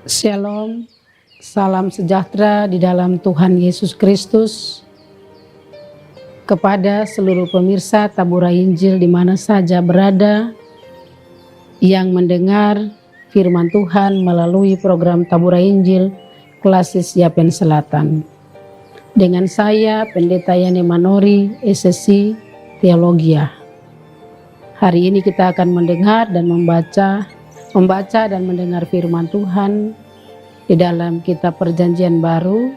Shalom, salam sejahtera di dalam Tuhan Yesus Kristus. Kepada seluruh pemirsa Tabura Injil di mana saja berada, yang mendengar firman Tuhan melalui program Tabura Injil Klasis Yapen Selatan. Dengan saya, Pendeta Yani Manori, SSC Teologia. Hari ini kita akan mendengar dan membaca dan mendengar firman Tuhan di dalam kitab Perjanjian Baru,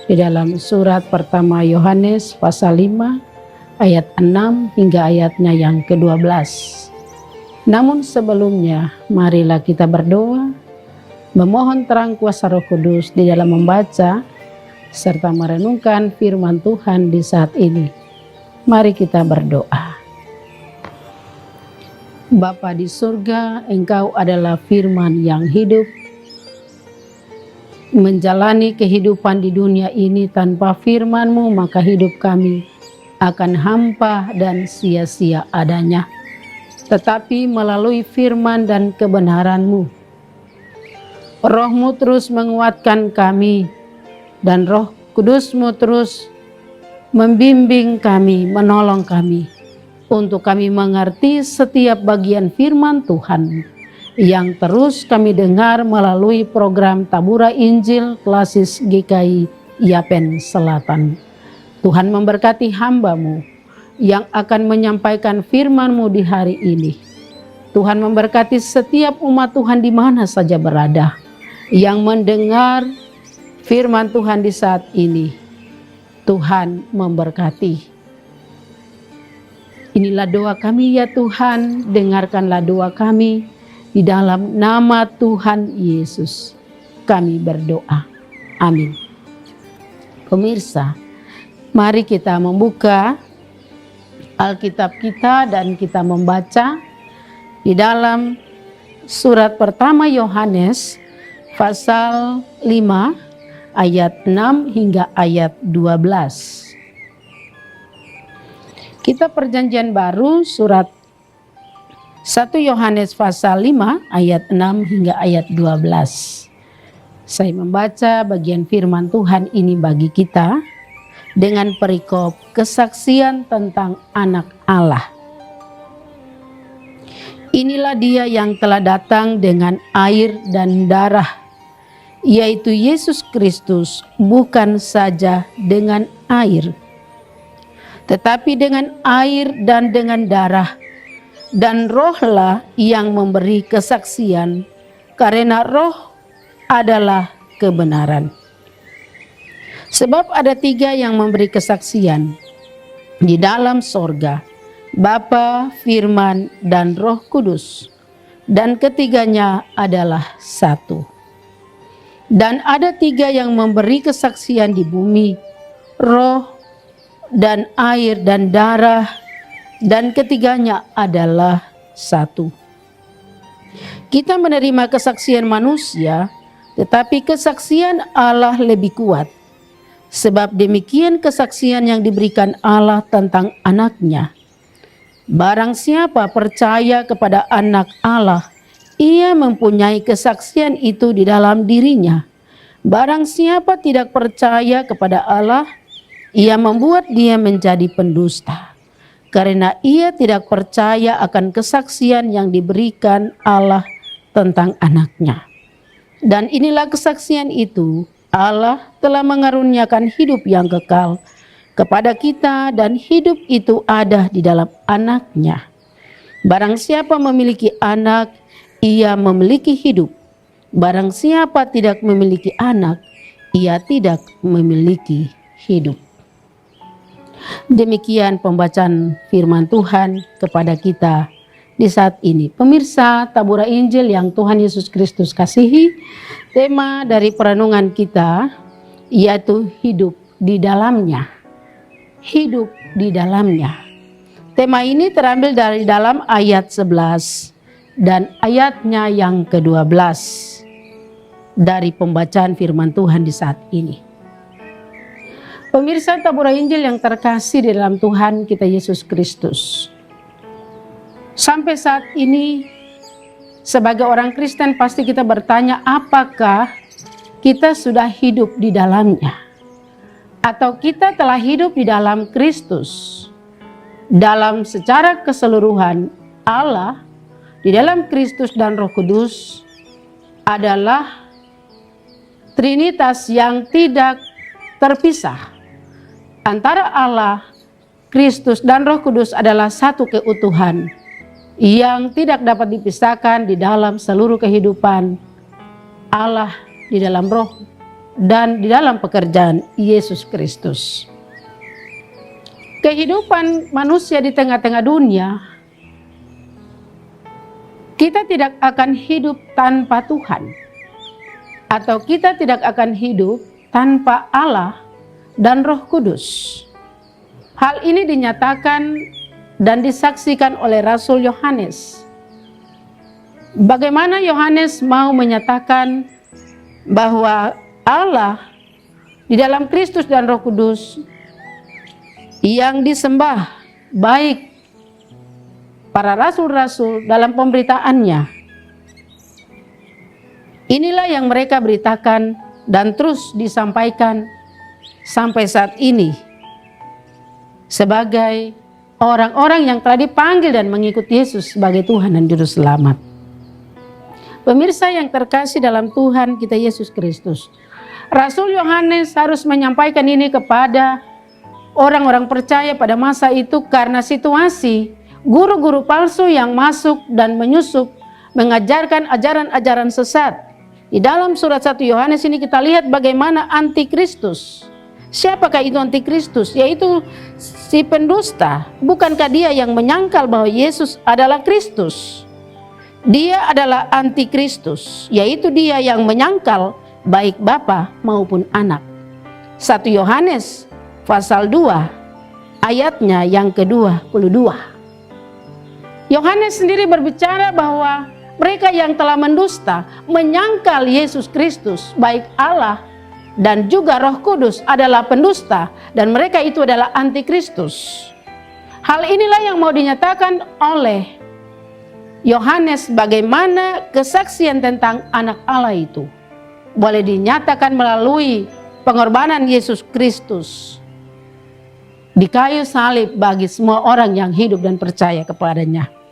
di dalam surat pertama Yohanes pasal 5 ayat 6 hingga ayatnya yang ke-12. Namun sebelumnya, marilah kita berdoa, memohon terang kuasa Roh Kudus di dalam membaca serta merenungkan firman Tuhan di saat ini. Mari kita berdoa. Bapa di surga, Engkau adalah firman yang hidup. Menjalani kehidupan di dunia ini tanpa firman-Mu, maka hidup kami akan hampa dan sia-sia adanya. Tetapi melalui firman dan kebenaran-Mu, Roh-Mu terus menguatkan kami, dan Roh Kudus-Mu terus membimbing kami, menolong kami, untuk kami mengerti setiap bagian firman Tuhan yang terus kami dengar melalui program Tabura Injil Klasis GKI Yapen Selatan. Tuhan memberkati hamba-Mu yang akan menyampaikan firman-Mu di hari ini. Tuhan memberkati setiap umat Tuhan di mana saja berada yang mendengar firman Tuhan di saat ini. Tuhan memberkati. Inilah doa kami ya Tuhan, dengarkanlah doa kami di dalam nama Tuhan Yesus. Kami berdoa. Amin. Pemirsa, mari kita membuka Alkitab kita dan kita membaca di dalam surat pertama Yohanes pasal 5 ayat 6 hingga ayat 12. Kita Perjanjian Baru surat 1 Yohanes pasal 5 ayat 6 hingga ayat 12. Saya membaca bagian firman Tuhan ini bagi kita dengan perikop kesaksian tentang anak Allah. Inilah dia yang telah datang dengan air dan darah, yaitu Yesus Kristus, bukan saja dengan air, tetapi dengan air dan dengan darah, dan Rohlah yang memberi kesaksian, karena Roh adalah kebenaran. Sebab ada 3 yang memberi kesaksian di dalam sorga, Bapa, Firman, dan Roh Kudus, dan ketiganya adalah satu. Dan ada 3 yang memberi kesaksian di bumi, Roh, dan air dan darah, dan ketiganya adalah satu. Kita menerima kesaksian manusia, tetapi kesaksian Allah lebih kuat. Sebab demikian kesaksian yang diberikan Allah tentang anaknya. Barang siapa percaya kepada anak Allah, ia mempunyai kesaksian itu di dalam dirinya. Barang siapa tidak percaya kepada Allah, ia membuat dia menjadi pendusta, karena ia tidak percaya akan kesaksian yang diberikan Allah tentang anaknya. Dan inilah kesaksian itu, Allah telah mengaruniakan hidup yang kekal kepada kita, dan hidup itu ada di dalam anaknya. Barang siapa memiliki anak, ia memiliki hidup. Barang siapa tidak memiliki anak, ia tidak memiliki hidup. Demikian pembacaan firman Tuhan kepada kita di saat ini. Pemirsa Tabura Injil yang Tuhan Yesus Kristus kasihi, tema dari perenungan kita yaitu hidup di dalamnya. Hidup di dalamnya. Tema ini terambil dari dalam ayat 11 dan ayatnya yang ke-12 dari pembacaan firman Tuhan di saat ini. Pemirsa Tabura Injil yang terkasih di dalam Tuhan kita Yesus Kristus. Sampai saat ini Sebagai orang Kristen pasti kita bertanya, apakah kita sudah hidup di dalamnya? Atau kita telah hidup di dalam Kristus? Dalam secara keseluruhan, Allah di dalam Kristus dan Roh Kudus adalah Trinitas yang tidak terpisah. Antara Allah, Kristus, dan Roh Kudus adalah satu keutuhan yang tidak dapat dipisahkan di dalam seluruh kehidupan Allah di dalam Roh dan di dalam pekerjaan Yesus Kristus. Kehidupan manusia di tengah-tengah dunia, kita tidak akan hidup tanpa Tuhan, atau kita tidak akan hidup tanpa Allah dan Roh Kudus. Hal ini dinyatakan dan disaksikan oleh Rasul Yohanes. Bagaimana Yohanes mau menyatakan bahwa Allah di dalam Kristus dan Roh Kudus yang disembah baik para rasul-rasul dalam pemberitaannya. Inilah yang mereka beritakan dan terus disampaikan sampai saat ini sebagai orang-orang yang telah dipanggil dan mengikuti Yesus sebagai Tuhan dan Juru Selamat. Pemirsa yang terkasih dalam Tuhan kita Yesus Kristus, Rasul Yohanes harus menyampaikan ini kepada orang-orang percaya pada masa itu karena situasi guru-guru palsu yang masuk dan menyusup mengajarkan ajaran-ajaran sesat. Di dalam surat 1 Yohanes ini kita lihat bagaimana antikristus. Siapakah itu antikristus? Yaitu si pendusta. Bukankah dia yang menyangkal bahwa Yesus adalah Kristus? Dia adalah antikristus, yaitu dia yang menyangkal baik Bapa maupun Anak. 1 Yohanes pasal 2 ayatnya yang ke-22. Yohanes sendiri berbicara bahwa mereka yang telah mendusta, menyangkal Yesus Kristus, baik Allah dan juga Roh Kudus adalah pendusta, dan mereka itu adalah antikristus. Hal inilah yang mau dinyatakan oleh Yohanes, bagaimana kesaksian tentang Anak Allah itu boleh dinyatakan melalui pengorbanan Yesus Kristus di kayu salib bagi semua orang yang hidup dan percaya kepadanya.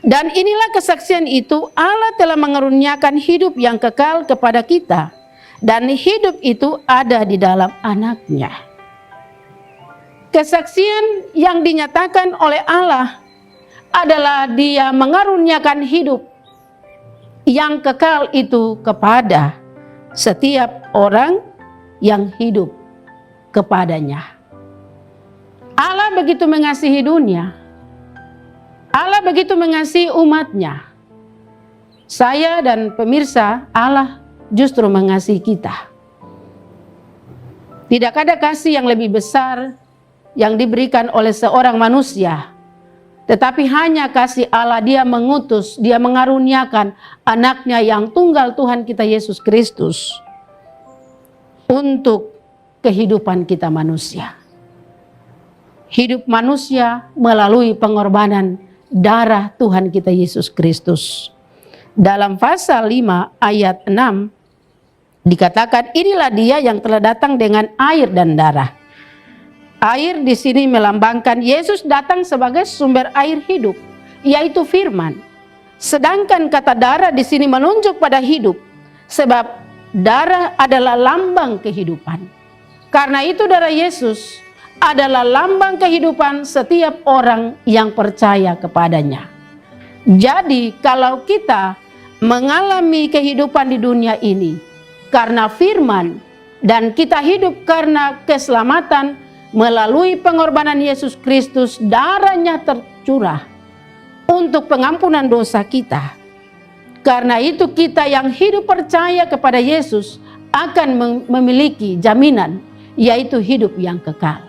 Dan inilah kesaksian itu, Allah telah mengaruniakan hidup yang kekal kepada kita, dan hidup itu ada di dalam Anaknya. Kesaksian yang dinyatakan oleh Allah adalah Dia mengaruniakan hidup yang kekal itu kepada setiap orang yang hidup kepadanya. Allah begitu mengasihi dunia, Allah begitu mengasihi umatnya. Saya dan pemirsa, Allah justru mengasihi kita. Tidak ada kasih yang lebih besar yang diberikan oleh seorang manusia, tetapi hanya kasih Allah. Dia mengutus, Dia mengaruniakan Anaknya yang tunggal, Tuhan kita Yesus Kristus, untuk kehidupan kita manusia. Hidup manusia melalui pengorbanan darah Tuhan kita Yesus Kristus. Dalam pasal 5 ayat 6 dikatakan, inilah Dia yang telah datang dengan air dan darah. Air di sini melambangkan Yesus datang sebagai sumber air hidup, yaitu firman. Sedangkan kata darah di sini menunjuk pada hidup, sebab darah adalah lambang kehidupan. Karena itu darah Yesus adalah lambang kehidupan setiap orang yang percaya kepadanya. Jadi kalau kita mengalami kehidupan di dunia ini karena firman, dan kita hidup karena keselamatan melalui pengorbanan Yesus Kristus, darahnya tercurah untuk pengampunan dosa kita. Karena itu kita yang hidup percaya kepada Yesus akan memiliki jaminan, yaitu hidup yang kekal.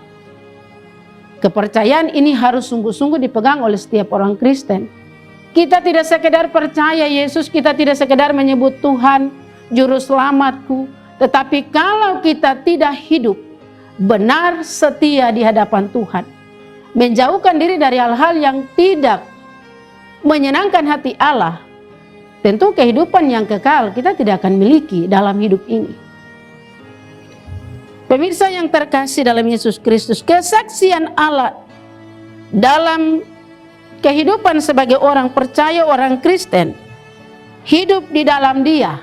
Kepercayaan ini harus sungguh-sungguh dipegang oleh setiap orang Kristen. Kita tidak sekedar percaya Yesus, kita tidak sekedar menyebut Tuhan Juru Selamatku, tetapi kalau kita tidak hidup benar setia di hadapan Tuhan, menjauhkan diri dari hal-hal yang tidak menyenangkan hati Allah, tentu kehidupan yang kekal kita tidak akan miliki dalam hidup ini. Pemirsa yang terkasih dalam Yesus Kristus, kesaksian Allah dalam kehidupan sebagai orang percaya, orang Kristen, hidup di dalam Dia,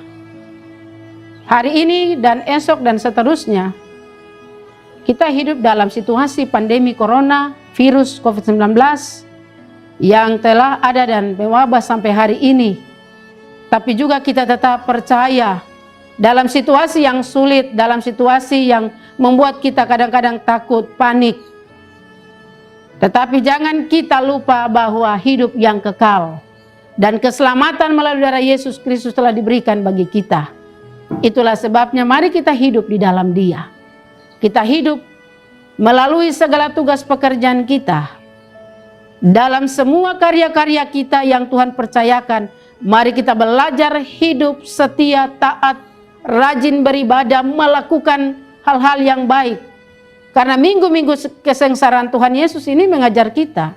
hari ini dan esok dan seterusnya, kita hidup dalam situasi pandemi corona, virus COVID-19 yang telah ada dan mewabah sampai hari ini. Tapi juga kita tetap percaya dalam situasi yang sulit, dalam situasi yang membuat kita kadang-kadang takut, panik. Tetapi jangan kita lupa bahwa hidup yang kekal dan keselamatan melalui darah Yesus Kristus telah diberikan bagi kita. Itulah sebabnya mari kita hidup di dalam Dia. Kita hidup melalui segala tugas pekerjaan kita. Dalam semua karya-karya kita yang Tuhan percayakan, mari kita belajar hidup setia, taat, rajin beribadah, melakukan hal-hal yang baik. Karena minggu-minggu kesengsaraan Tuhan Yesus ini mengajar kita,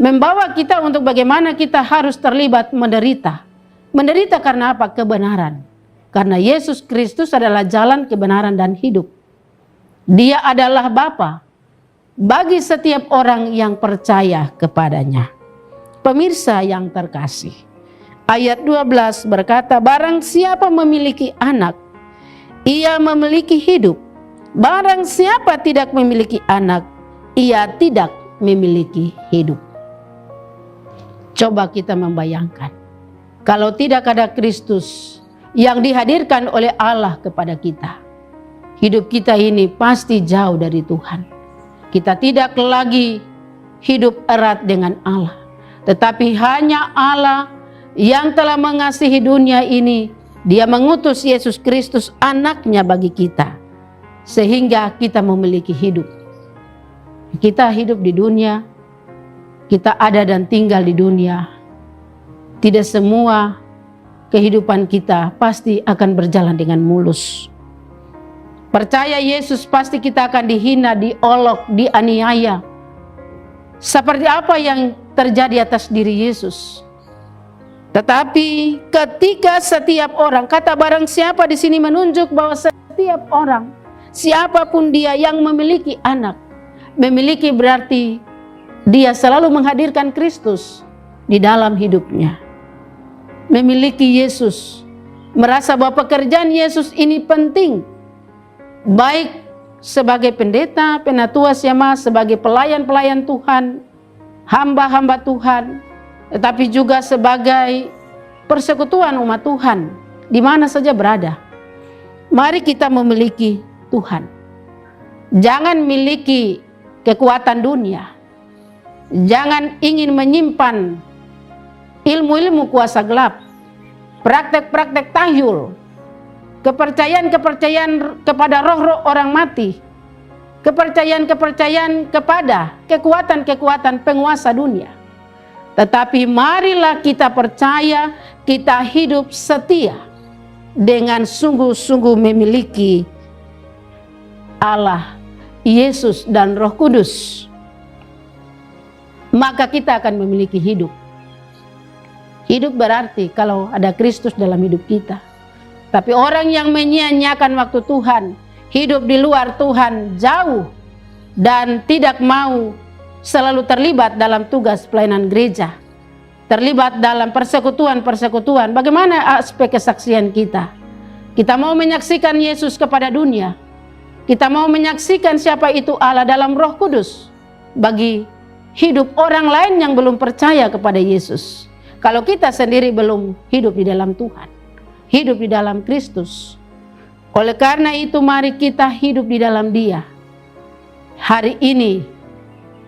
membawa kita untuk bagaimana kita harus terlibat menderita. Menderita karena apa? Kebenaran. Karena Yesus Kristus adalah jalan, kebenaran, dan hidup. Dia adalah Bapa bagi setiap orang yang percaya kepadanya. Pemirsa yang terkasih, ayat 12 berkata, barang siapa memiliki anak, ia memiliki hidup. Barang siapa tidak memiliki anak, ia tidak memiliki hidup. Coba kita membayangkan, kalau tidak ada Kristus yang dihadirkan oleh Allah kepada kita, hidup kita ini pasti jauh dari Tuhan. Kita tidak lagi hidup erat dengan Allah, tetapi hanya Allah yang telah mengasihi dunia ini. Dia mengutus Yesus Kristus, anaknya bagi kita, sehingga kita memiliki hidup. Kita hidup di dunia, kita ada dan tinggal di dunia. Tidak semua kehidupan kita pasti akan berjalan dengan mulus. Percaya Yesus, pasti kita akan dihina, diolok, dianiaya. Seperti apa yang terjadi atas diri Yesus. Tetapi ketika setiap orang, kata barang siapa di sini menunjuk bahwa setiap orang, siapapun dia yang memiliki anak, memiliki berarti dia selalu menghadirkan Kristus di dalam hidupnya. Memiliki Yesus, merasa bahwa pekerjaan Yesus ini penting, baik sebagai pendeta, penatua syema, sebagai pelayan-pelayan Tuhan, hamba-hamba Tuhan, tetapi juga sebagai persekutuan umat Tuhan, di mana saja berada. Mari kita memiliki Tuhan. Jangan miliki kekuatan dunia. Jangan ingin menyimpan ilmu-ilmu kuasa gelap, praktek-praktek tahyul, kepercayaan-kepercayaan kepada roh-roh orang mati, kepercayaan-kepercayaan kepada kekuatan-kekuatan penguasa dunia. Tetapi marilah kita percaya, kita hidup setia dengan sungguh-sungguh memiliki Allah, Yesus, dan Roh Kudus. Maka kita akan memiliki hidup. Hidup berarti kalau ada Kristus dalam hidup kita. Tapi orang yang menyia-nyiakan waktu Tuhan, hidup di luar Tuhan jauh, dan tidak mau selalu terlibat dalam tugas pelayanan gereja, terlibat dalam persekutuan-persekutuan. Bagaimana aspek kesaksian kita? Kita mau menyaksikan Yesus kepada dunia. Kita mau menyaksikan siapa itu Allah dalam Roh Kudus bagi hidup orang lain yang belum percaya kepada Yesus. Kalau kita sendiri belum hidup di dalam Tuhan, hidup di dalam Kristus. Oleh karena itu mari kita hidup di dalam Dia. Hari ini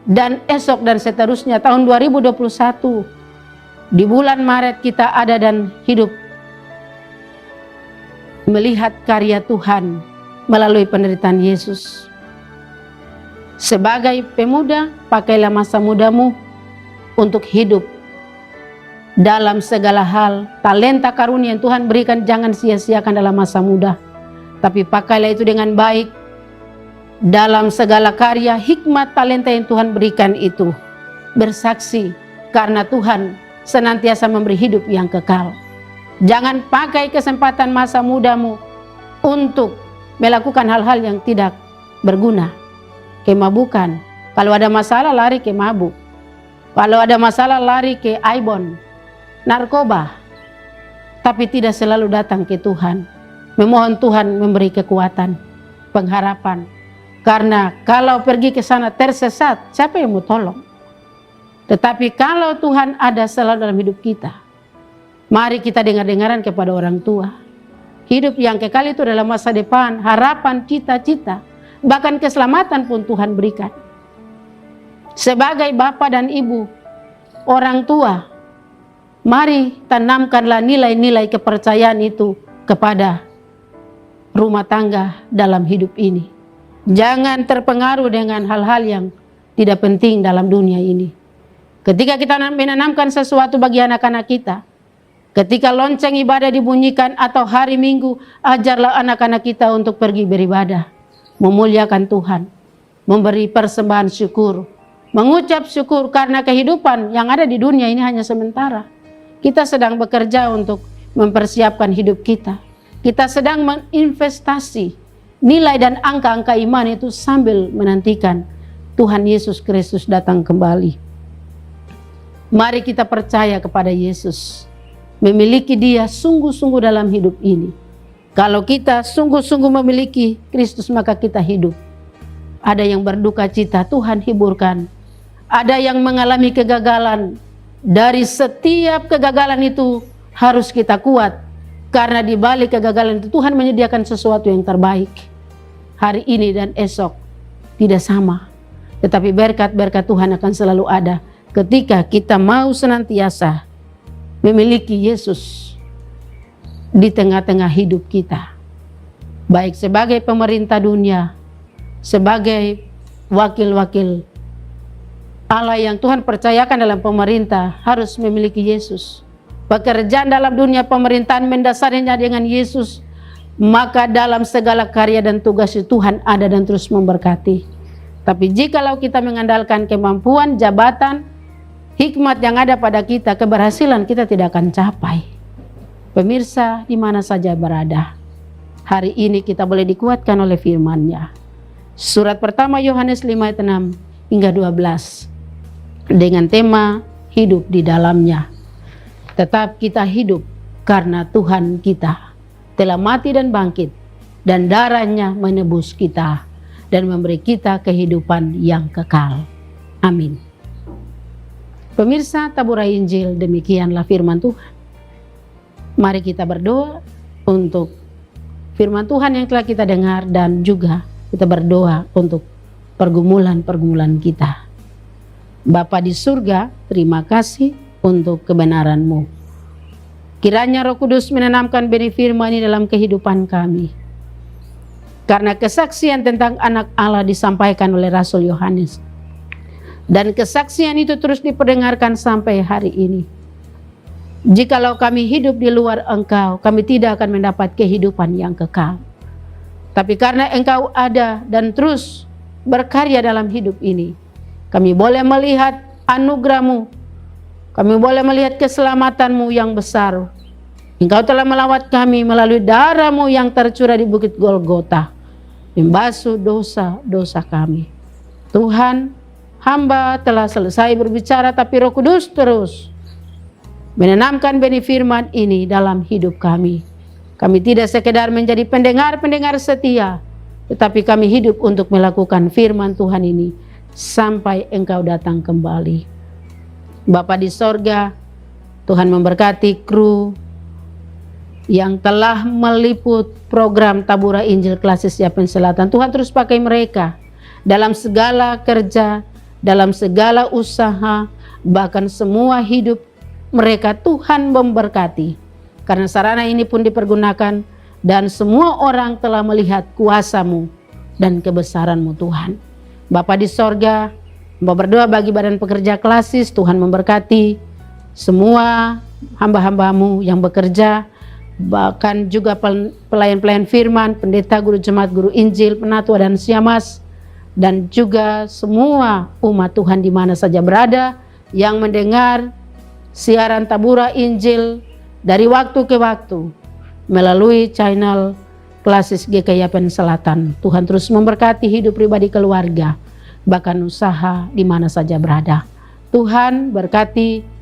dan esok dan seterusnya, tahun 2021, di bulan Maret kita ada dan hidup melihat karya Tuhan melalui penderitaan Yesus. Sebagai pemuda, pakailah masa mudamu untuk hidup dalam segala hal. Talenta karunia yang Tuhan berikan jangan sia-siakan dalam masa muda, tapi pakailah itu dengan baik. Dalam segala karya, hikmat, talenta yang Tuhan berikan itu bersaksi, karena Tuhan senantiasa memberi hidup yang kekal. Jangan pakai kesempatan masa mudamu untuk melakukan hal-hal yang tidak berguna. Kemabukan. Kalau ada masalah lari ke mabuk. Kalau ada masalah lari ke aibon, narkoba. Tapi tidak selalu datang ke Tuhan. Memohon Tuhan memberi kekuatan, pengharapan. Karena kalau pergi ke sana tersesat, siapa yang mau tolong? Tetapi kalau Tuhan ada selalu dalam hidup kita, mari kita dengar-dengaran kepada orang tua. Hidup yang kekal itu adalah masa depan, harapan, cita-cita. Bahkan keselamatan pun Tuhan berikan. Sebagai bapak dan ibu, orang tua, mari tanamkanlah nilai-nilai kepercayaan itu kepada rumah tangga dalam hidup ini. Jangan terpengaruh dengan hal-hal yang tidak penting dalam dunia ini. Ketika kita menanamkan sesuatu bagi anak-anak kita, ketika lonceng ibadah dibunyikan atau hari Minggu, ajarlah anak-anak kita untuk pergi beribadah, memuliakan Tuhan, memberi persembahan syukur, mengucap syukur karena kehidupan yang ada di dunia ini hanya sementara. Kita sedang bekerja untuk mempersiapkan hidup kita. Kita sedang menginvestasi nilai dan angka-angka iman itu sambil menantikan Tuhan Yesus Kristus datang kembali. Mari kita percaya kepada Yesus, memiliki Dia sungguh-sungguh dalam hidup ini. Kalau kita sungguh-sungguh memiliki Kristus, maka kita hidup. Ada yang berduka cita, Tuhan hiburkan. Ada yang mengalami kegagalan. Dari setiap kegagalan itu harus kita kuat. Karena di balik kegagalan itu Tuhan menyediakan sesuatu yang terbaik. Hari ini dan esok tidak sama. Tetapi berkat-berkat Tuhan akan selalu ada ketika kita mau senantiasa memiliki Yesus di tengah-tengah hidup kita. Baik sebagai pemerintah dunia, sebagai wakil-wakil Allah yang Tuhan percayakan dalam pemerintah harus memiliki Yesus. Pekerjaan dalam dunia pemerintahan mendasarinya dengan Yesus. Maka dalam segala karya dan tugas Tuhan ada dan terus memberkati. Tapi jikalau kita mengandalkan kemampuan, jabatan, hikmat yang ada pada kita, keberhasilan kita tidak akan capai. Pemirsa di mana saja berada, hari ini kita boleh dikuatkan oleh firman-Nya. Surat pertama Yohanes 5 ayat 6 hingga 12 dengan tema hidup di dalamnya. Tetap kita hidup karena Tuhan kita telah mati dan bangkit, dan darah-Nya menebus kita dan memberi kita kehidupan yang kekal. Amin. Pemirsa Taburai Injil, demikianlah firman Tuhan. Mari kita berdoa untuk firman Tuhan yang telah kita dengar, dan juga kita berdoa untuk pergumulan-pergumulan kita. Bapa di surga, terima kasih untuk kebenaran-Mu. Kiranya Roh Kudus menanamkan benih firman ini dalam kehidupan kami. Karena kesaksian tentang anak Allah disampaikan oleh Rasul Yohanes. Dan kesaksian itu terus diperdengarkan sampai hari ini. Jikalau kami hidup di luar Engkau, kami tidak akan mendapat kehidupan yang kekal. Tapi karena Engkau ada dan terus berkarya dalam hidup ini, kami boleh melihat anugerah-Mu. Kami boleh melihat keselamatan-Mu yang besar. Engkau telah melawat kami melalui darah-Mu yang tercurah di Bukit Golgota, membasuh dosa-dosa kami. Tuhan, hamba telah selesai berbicara, tapi Roh Kudus terus menanamkan benih firman ini dalam hidup kami. Kami tidak sekedar menjadi pendengar-pendengar setia, tetapi kami hidup untuk melakukan firman Tuhan ini sampai Engkau datang kembali. Bapa di sorga, Tuhan memberkati kru yang telah meliput program Taburai Injil Klasis Yapen Selatan. Tuhan terus pakai mereka dalam segala kerja, dalam segala usaha, bahkan semua hidup mereka Tuhan memberkati. Karena sarana ini pun dipergunakan dan semua orang telah melihat kuasa-Mu dan kebesaran-Mu Tuhan. Bapa di sorga, hamba berdoa bagi badan pekerja Klasis, Tuhan memberkati semua hamba-hamba-Mu yang bekerja, bahkan juga pelayan-pelayan firman, pendeta, guru jemaat, guru Injil, penatua dan siamas, dan juga semua umat Tuhan di mana saja berada yang mendengar siaran Tabura Injil dari waktu ke waktu melalui channel Klasis GKI Yapen Selatan. Tuhan terus memberkati hidup pribadi keluarga, bahkan usaha di mana saja berada. Tuhan berkati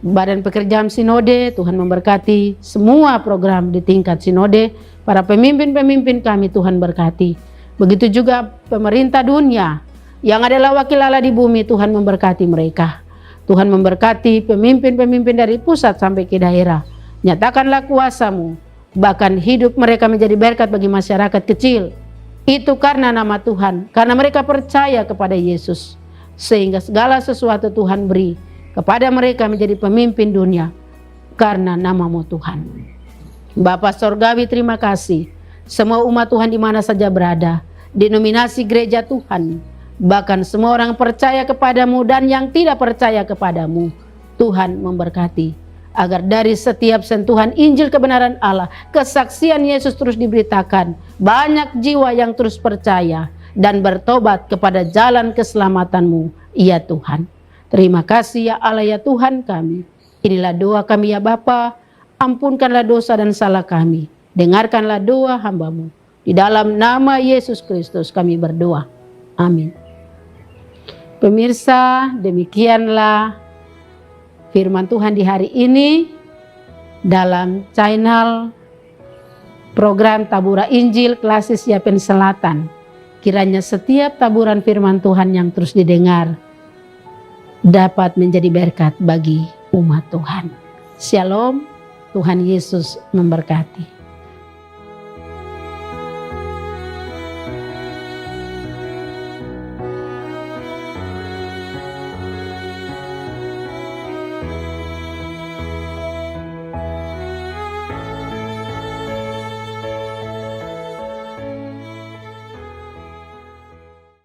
Badan Pekerjaan Sinode, Tuhan memberkati semua program di tingkat Sinode, para pemimpin-pemimpin kami Tuhan berkati. Begitu juga pemerintah dunia yang adalah wakil Allah di bumi, Tuhan memberkati mereka. Tuhan memberkati pemimpin-pemimpin dari pusat sampai ke daerah. Nyatakanlah kuasa-Mu, bahkan hidup mereka menjadi berkat bagi masyarakat kecil. Itu karena nama Tuhan, karena mereka percaya kepada Yesus. Sehingga segala sesuatu Tuhan beri kepada mereka menjadi pemimpin dunia karena nama-Mu Tuhan. Bapa Sorgawi, terima kasih. Semua umat Tuhan di mana saja berada, denominasi gereja Tuhan, bahkan semua orang percaya kepadamu dan yang tidak percaya kepadamu, Tuhan memberkati. Agar dari setiap sentuhan Injil kebenaran Allah, kesaksian Yesus terus diberitakan. Banyak jiwa yang terus percaya dan bertobat kepada jalan keselamatan-Mu, ya Tuhan. Terima kasih ya Allah ya Tuhan kami. Inilah doa kami ya Bapa. Ampunkanlah dosa dan salah kami. Dengarkanlah doa hamba-Mu. Di dalam nama Yesus Kristus kami berdoa. Amin. Pemirsa, demikianlah firman Tuhan di hari ini dalam channel program Tabura Injil Klasis Yapen Selatan. Kiranya setiap taburan firman Tuhan yang terus didengar dapat menjadi berkat bagi umat Tuhan. Shalom, Tuhan Yesus memberkati.